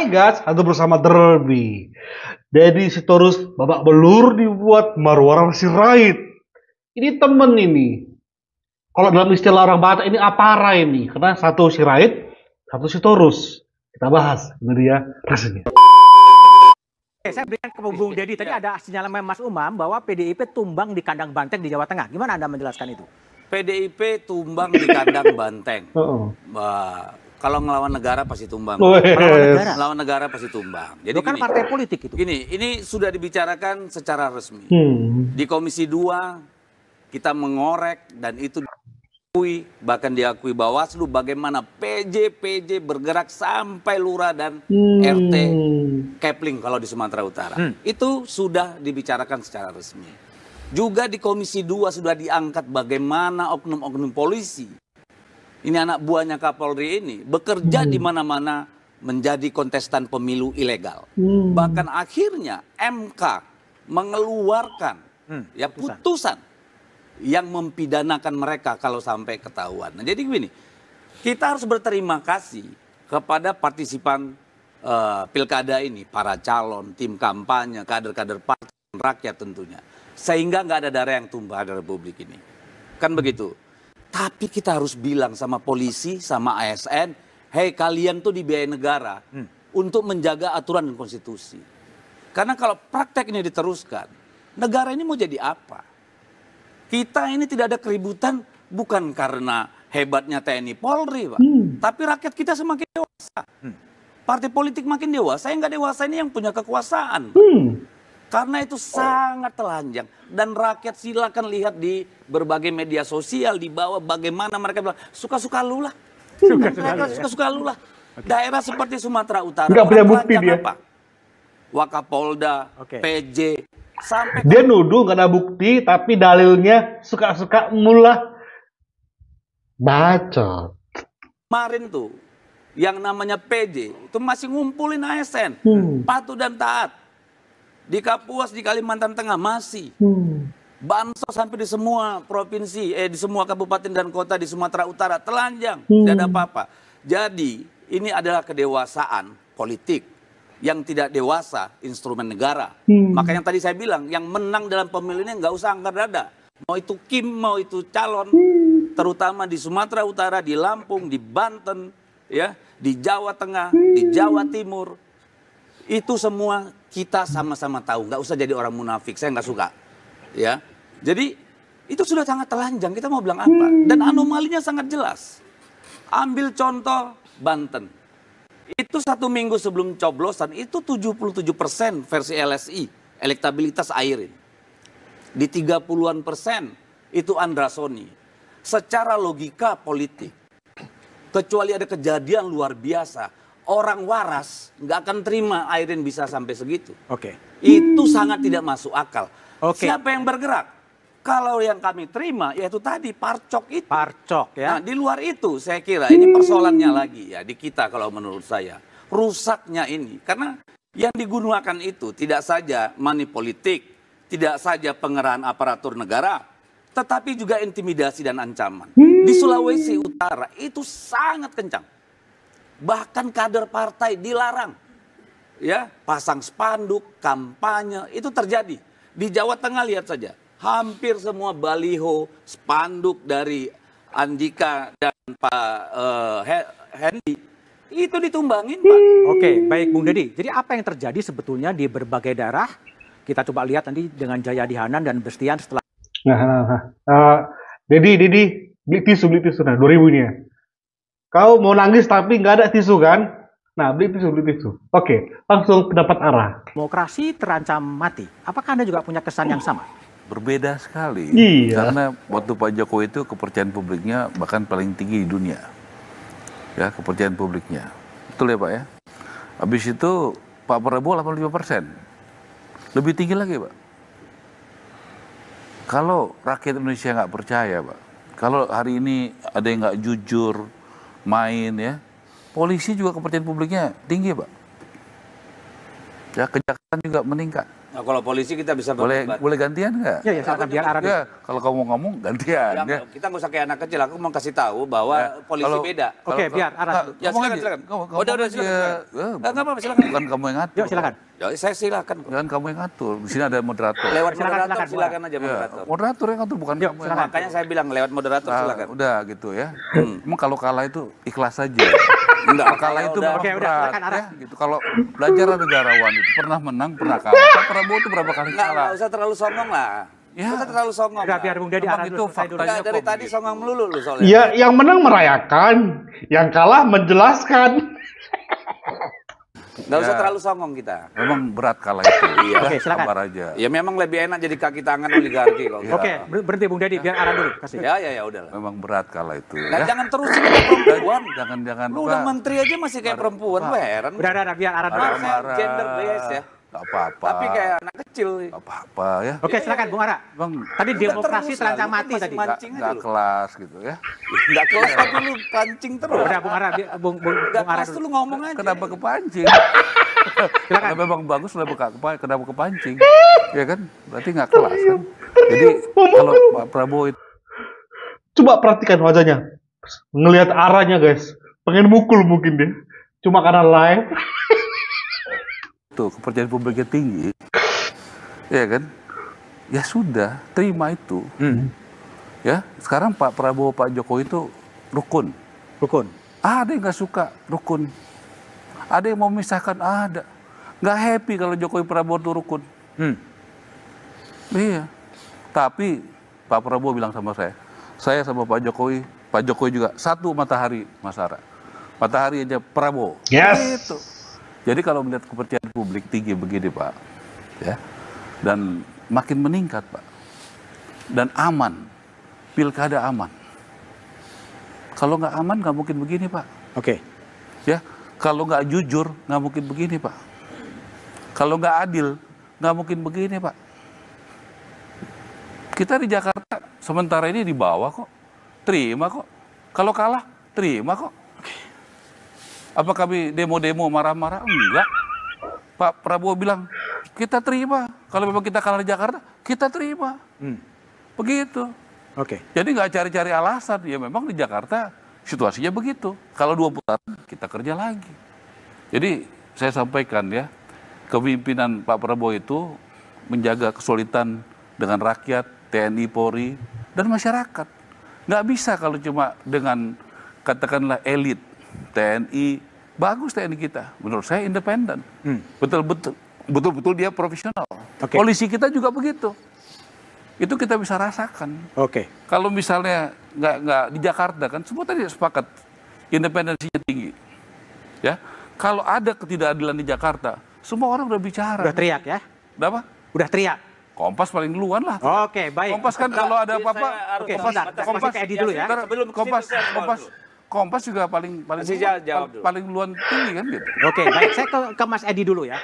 Hai guys, anda bersama Derby. Deddy Sitorus babak belur dibuat Marwara Sirait. Ini temen ini. Kalau dalam istilah orang Batak ini apara ini? Karena satu Sirait, satu Sitorus. Kita bahas, ini dia rasanya. Saya berikan ke Bung Deddy. Tadi ada sinyalemen Mas Umam bahwa PDIP tumbang di kandang banteng di Jawa Tengah. Gimana Anda menjelaskan itu? PDIP tumbang di kandang banteng. Kalau ngelawan negara pasti tumbang. Ngelawan negara pasti tumbang. Jadi kan partai politik itu. Ini sudah dibicarakan secara resmi. Di Komisi 2 kita mengorek dan itu diakui, bahkan diakui Bawaslu bagaimana PJ bergerak sampai lurah dan RT Kepling kalau di Sumatera Utara. Itu sudah dibicarakan secara resmi. Juga di Komisi 2 sudah diangkat bagaimana oknum-oknum polisi, ini anak buahnya Kapolri ini, bekerja di mana-mana menjadi kontestan pemilu ilegal. Bahkan akhirnya MK mengeluarkan putusan yang mempidanakan mereka kalau sampai ketahuan. Nah, jadi begini, kita harus berterima kasih kepada partisipan pilkada ini, para calon, tim kampanye, kader-kader partai, rakyat tentunya. Sehingga nggak ada darah yang tumpah di Republik ini. Kan begitu. Tapi kita harus bilang sama polisi, sama ASN, hei kalian tuh dibiayai negara untuk menjaga aturan dan konstitusi. Karena kalau praktek ini diteruskan, negara ini mau jadi apa? Kita ini tidak ada keributan bukan karena hebatnya TNI Polri, Pak. Tapi rakyat kita semakin dewasa. Partai politik makin dewasa, yang nggak dewasa ini yang punya kekuasaan. Karena itu sangat telanjang. Dan rakyat silakan lihat di berbagai media sosial, di bawah bagaimana mereka bilang, suka-suka lu lah. Suka-suka lu lah. Daerah seperti Sumatera Utara. Nggak punya bukti dia. Apa? Wakapolda, PJ. Sampai dia nuduh nggak ada bukti, tapi dalilnya suka-suka mulah. Bacot. Kemarin tuh, yang namanya PJ, itu masih ngumpulin ASN. Patuh dan taat. Di Kapuas, di Kalimantan Tengah masih. Bansos sampai di semua provinsi, di semua kabupaten dan kota di Sumatera Utara telanjang. Tidak ada apa-apa. Jadi, ini adalah kedewasaan politik. Yang tidak dewasa, instrumen negara. Makanya tadi saya bilang, yang menang dalam pemilu ini nggak usah angkat dada. Mau itu Kim, mau itu calon, terutama di Sumatera Utara, di Lampung, di Banten, ya, di Jawa Tengah, di Jawa Timur. Itu semua kita sama-sama tahu, nggak usah jadi orang munafik, saya nggak suka. Ya, jadi itu sudah sangat telanjang, kita mau bilang apa? Dan anomalinya sangat jelas. Ambil contoh Banten. Itu 1 minggu sebelum coblosan, itu 77% versi LSI, elektabilitas Airin. Di 30-an% itu Andra Soni. Secara logika politik, kecuali ada kejadian luar biasa, orang waras nggak akan terima Airin bisa sampai segitu. Itu sangat tidak masuk akal. Siapa yang bergerak? Kalau yang kami terima, yaitu tadi parcok itu. Parcok ya. Nah, di luar itu saya kira ini persoalannya lagi ya di kita kalau menurut saya. Rusaknya ini. Karena yang digunakan itu tidak saja money politik, tidak saja pengerahan aparatur negara, tetapi juga intimidasi dan ancaman. Di Sulawesi Utara itu sangat kencang. Bahkan kader partai dilarang. Ya, pasang spanduk, kampanye, itu terjadi. Di Jawa Tengah lihat saja. Hampir semua baliho, spanduk dari Andika dan Pak Hendy itu ditumbangin, Pak. Baik Bung Deddy. Jadi apa yang terjadi sebetulnya di berbagai daerah? Kita coba lihat nanti dengan Jayadi Hanan dan Bestian setelah. Deddy, beli tisu nah 2000 ini ya. Kau mau nangis tapi nggak ada tisu kan? Nah, beli tisu. Oke, langsung pendapat arah. Demokrasi terancam mati. Apakah Anda juga punya kesan yang sama? Berbeda sekali. Iya. Karena waktu Pak Jokowi itu kepercayaan publiknya bahkan paling tinggi di dunia. Ya, kepercayaan publiknya. Betul ya Pak ya? Habis itu Pak Prabowo 85%. Lebih tinggi lagi Pak. Kalau rakyat Indonesia nggak percaya Pak, kalau hari ini ada yang nggak jujur, main ya, polisi juga kepercayaan publiknya tinggi Pak. Ya, kejaksaan juga meningkat. Nah, kalau polisi kita bisa berdebat. Boleh gantian nggak? Ya, silakan biar Ara dulu. Ya, kalau kamu ngomong gantian. Ya. Kita nggak usah kayak anak kecil. Aku mau kasih tahu bahwa polisi beda. Oke, biar Ara dulu. Ya silakan. Udah silakan. Nggak apa-apa, silakan. Bukan kamu yang ngatur. Yuk, silakan. Ya, saya silakan. Jangan kamu yang ngatur. Di sini ada moderator. Lewat Silakan, moderator silakan aja Ya, moderator. moderator yang ngatur bukan kamu yang ngatur. Makanya saya bilang lewat moderator silakan. Udah gitu ya. Emang kalau kalah itu ikhlas saja. Enggak, Kalah itu udah. Oke, udah, berat, silakan, Ara. ya, gitu. Kalau belajar negarawan itu pernah menang, pernah kalah. Pak Prabowo itu berapa kali kalah? Nggak usah terlalu songong lah. Ya. Nggak usah terlalu songong. Udah, lah. biar Bung Dedi Emang Ara itu dulu, selesai dulu. faktanya. Nggak, dari kok tadi begitu. songong melulu lu soalnya. Ya, yang menang merayakan, yang kalah menjelaskan. Nggak usah Ya. terlalu songong kita. Memang berat kalah itu. Iya. Oke, silakan. Sabar aja. Ya memang lebih enak jadi kaki tangan oligarki kok. Oke, berhenti Bung Dedi, biar Ara dulu. Kasih. Ya udahlah. Memang berat kalah itu. Nah, Ya. jangan terusin kayak perempuan. Jangan. Lu udah menteri aja masih kayak perempuan, gue heran. Udah, biar Ara dulu. Maaf ya, gender based ya. Gak apa-apa. Tapi kayak anak kecil. Gak apa-apa ya. Oke, silakan Bung Ara. Bang, Tadi demokrasi terus terancam lah, lu mati masih tadi. mancing aja gak lu. kelas gitu ya. Nggak kelas tapi lu pancing terus. Udah, Bung Ara, Bung Nggak Ara kelas tuh dulu. lu ngomong aja. Kenapa kepancing? Kalau memang bagus kenapa kepancing? Ya kan? Berarti nggak kelas kan? Jadi kalau Pak Prabowo itu Coba perhatikan wajahnya. Ngelihat arahnya, guys. Pengen mukul mungkin dia. Cuma karena live. kepercayaan publiknya tinggi, ya kan? Ya sudah, terima itu. Ya, sekarang Pak Prabowo, Pak Jokowi itu rukun. Rukun. Ada yang nggak suka rukun. Ada yang mau memisahkan, ada. Nggak happy kalau Jokowi Prabowo itu rukun. Iya. Tapi Pak Prabowo bilang sama saya sama Pak Jokowi juga satu matahari, Mas Ara. Matahari aja Prabowo. Yes. Gitu. Jadi kalau melihat kepercayaan publik tinggi begini Pak, ya, dan makin meningkat Pak, dan aman, pilkada aman. Kalau nggak aman nggak mungkin begini Pak. Oke. Ya, kalau nggak jujur nggak mungkin begini Pak. Kalau nggak adil nggak mungkin begini Pak. Kita di Jakarta sementara ini di bawah kok, terima kok. Kalau kalah terima kok. Apa kami demo-demo marah-marah? Enggak. Pak Prabowo bilang kita terima. Kalau memang kita kalah di Jakarta, kita terima. Begitu. Oke. Jadi nggak cari-cari alasan. Ya memang di Jakarta situasinya begitu. Kalau 2 putaran kita kerja lagi. Jadi saya sampaikan ya, kepemimpinan Pak Prabowo itu menjaga kesulitan dengan rakyat, TNI, Polri, dan masyarakat. Nggak bisa kalau cuma dengan katakanlah elit TNI. Bagus TNI kita, menurut saya independen. Betul-betul dia profesional. Oke. Polisi kita juga begitu. Itu kita bisa rasakan. Oke. Kalau misalnya nggak di Jakarta kan semua tadi sepakat independensinya tinggi, ya. Kalau ada ketidakadilan di Jakarta, semua orang udah bicara. Udah teriak ya? Udah apa? Udah teriak. Kompas paling duluan lah. Oke, baik. Kompas kan kalau ada apa-apa, Oke, Kompas, sebentar. Kompas ke Edi dulu ya. ntar Sebelum ke situ, saya jawab dulu. Kompas juga paling Masih duluan, jawab dulu. paling duluan tinggi kan gitu. Oke, baik. Saya ke Mas Edi dulu ya.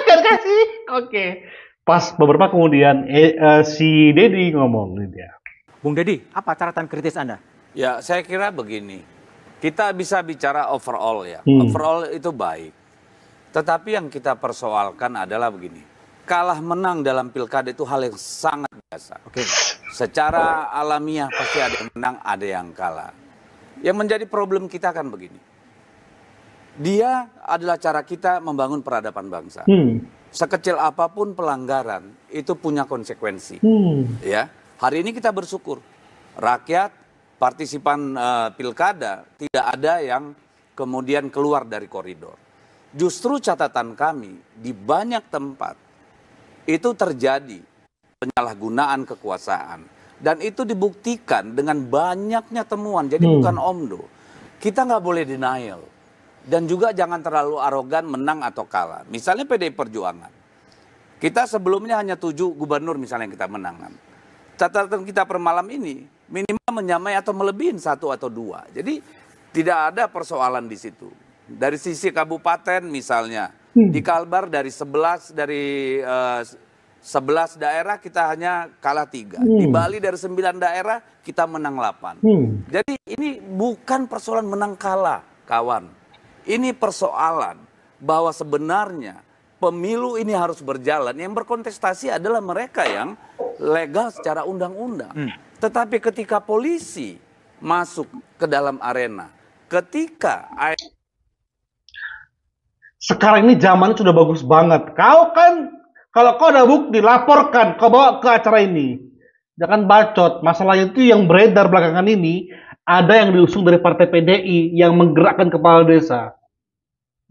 Kasih. Oke. Pas beberapa kemudian si Dedi ngomong gitu ya. Bung Dedi, apa catatan kritis Anda? Ya, saya kira begini. Kita bisa bicara overall ya. Hmm. Overall itu baik. Tetapi yang kita persoalkan adalah begini. Kalah menang dalam pilkada itu hal yang sangat biasa. Oke. Secara alamiah pasti ada yang menang, ada yang kalah. Yang menjadi problem kita kan begini. Dia adalah cara kita membangun peradaban bangsa. Sekecil apapun pelanggaran itu punya konsekuensi. Ya, hari ini kita bersyukur rakyat partisipan pilkada tidak ada yang kemudian keluar dari koridor. Justru catatan kami di banyak tempat itu terjadi penyalahgunaan kekuasaan. Dan itu dibuktikan dengan banyaknya temuan. Jadi bukan omdo. Kita nggak boleh denial. Dan juga jangan terlalu arogan menang atau kalah. Misalnya PDI Perjuangan. Kita sebelumnya hanya 7 gubernur misalnya yang kita menangkan. Catatan kita per malam ini minimal menyamai atau melebihin 1 atau 2. Jadi tidak ada persoalan di situ. Dari sisi kabupaten misalnya. Di Kalbar dari 11 daerah kita hanya kalah 3. Di Bali dari 9 daerah kita menang 8. Jadi ini bukan persoalan menang kalah, kawan. Ini persoalan bahwa sebenarnya pemilu ini harus berjalan. Yang berkontestasi adalah mereka yang legal secara undang-undang. Tetapi ketika polisi masuk ke dalam arena, ketika sekarang ini zamannya sudah bagus banget. Kau kan, kalau kau ada bukti, laporkan, kau bawa ke acara ini. Jangan bacot. Masalahnya itu yang beredar belakangan ini, ada yang diusung dari partai PDI yang menggerakkan kepala desa.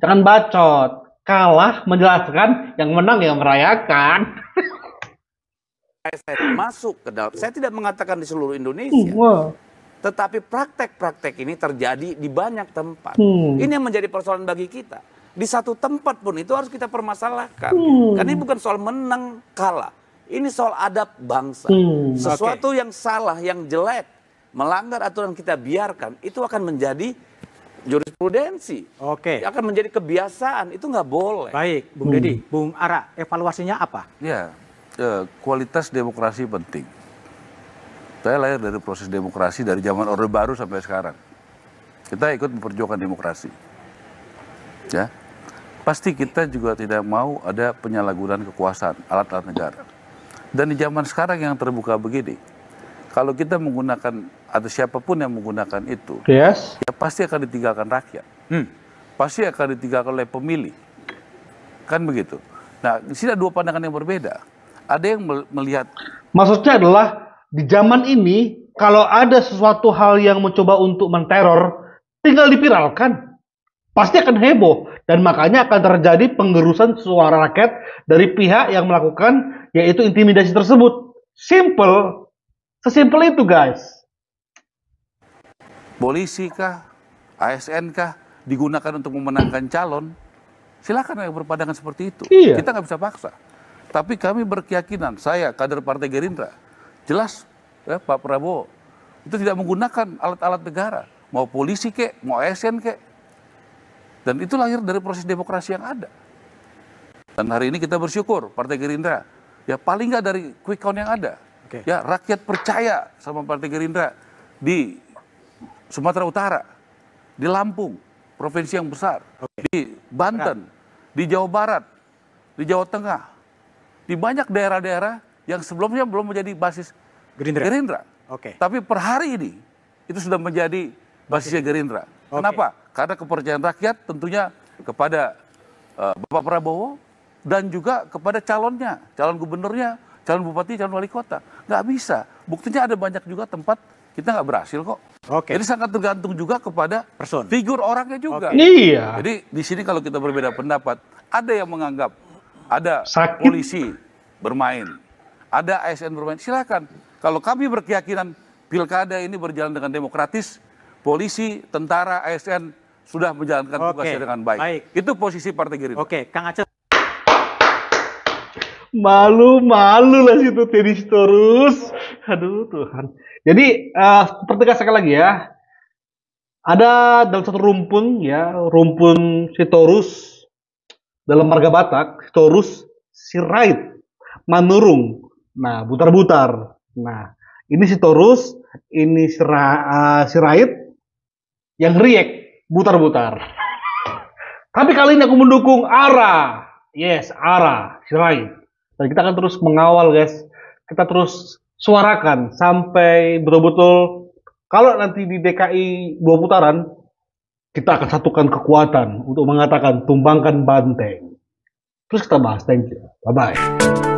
Jangan bacot. Kalah menjelaskan, yang menang yang merayakan. ASN masuk ke dalam, saya tidak mengatakan di seluruh Indonesia. Tetapi praktek-praktek ini terjadi di banyak tempat. Ini yang menjadi persoalan bagi kita. Di satu tempat pun itu harus kita permasalahkan. Karena ini bukan soal menang kalah. Ini soal adab bangsa. Sesuatu yang salah, yang jelek, melanggar aturan kita biarkan, itu akan menjadi jurisprudensi. Akan menjadi kebiasaan. Itu nggak boleh. Baik, Bung Deddy. Bung Ara, evaluasinya apa? Ya, kualitas demokrasi penting. Saya lahir dari proses demokrasi dari zaman Orde Baru sampai sekarang. Kita ikut memperjuangkan demokrasi. Ya, pasti kita juga tidak mau ada penyalahgunaan kekuasaan, alat-alat negara. Dan di zaman sekarang yang terbuka begini, kalau kita menggunakan atau siapapun yang menggunakan itu, ya pasti akan ditinggalkan rakyat. Pasti akan ditinggalkan oleh pemilih. Kan begitu. Nah, di sini ada dua pandangan yang berbeda. Ada yang melihat, maksudnya adalah di zaman ini kalau ada sesuatu hal yang mencoba untuk menteror, tinggal dipiralkan, pasti akan heboh dan makanya akan terjadi penggerusan suara rakyat dari pihak yang melakukan yaitu intimidasi tersebut. Simple, sesimpel itu guys. Polisi kah, ASN kah digunakan untuk memenangkan calon? Silakan yang berpandangan seperti itu. Iya. Kita nggak bisa paksa. Tapi kami berkeyakinan, saya kader Partai Gerindra, jelas ya, Pak Prabowo itu tidak menggunakan alat-alat negara, mau polisi kek, mau ASN kek. Dan itu lahir dari proses demokrasi yang ada. Dan hari ini kita bersyukur Partai Gerindra, ya paling nggak dari quick count yang ada. Ya rakyat percaya sama Partai Gerindra di Sumatera Utara, di Lampung, provinsi yang besar, di Banten, di Jawa Barat, di Jawa Tengah, di banyak daerah-daerah yang sebelumnya belum menjadi basis Gerindra. Tapi per hari ini itu sudah menjadi basisnya Gerindra. Kenapa? Karena kepercayaan rakyat tentunya kepada Bapak Prabowo dan juga kepada calonnya, calon gubernurnya, calon bupati, calon wali kota. Nggak bisa. Buktinya ada banyak juga tempat kita nggak berhasil kok. Jadi sangat tergantung juga kepada figur orangnya juga. Iya. Jadi di sini kalau kita berbeda pendapat, ada yang menganggap ada polisi bermain, ada ASN bermain, silakan. Kalau kami berkeyakinan pilkada ini berjalan dengan demokratis, polisi, tentara, ASN sudah menjalankan tugasnya dengan baik. Itu posisi Partai Gerindra. Kang Aceh. Malu-malu lah situ Teddy Sitorus. Aduh Tuhan. Jadi pertegas sekali lagi ya. Ada dalam satu rumpun ya, rumpun Sitorus dalam marga Batak, Sitorus Sirait, Manurung. Nah, butar-butar. Nah, ini Sitorus, ini Sirait yang riek, butar-butar. Tapi kali ini aku mendukung Ara. Yes, Ara, Sirait. Dan kita akan terus mengawal guys. Kita terus suarakan sampai betul-betul kalau nanti di DKI 2 putaran kita akan satukan kekuatan untuk mengatakan tumbangkan banteng. Terus kita bahas. Thank you. Bye-bye.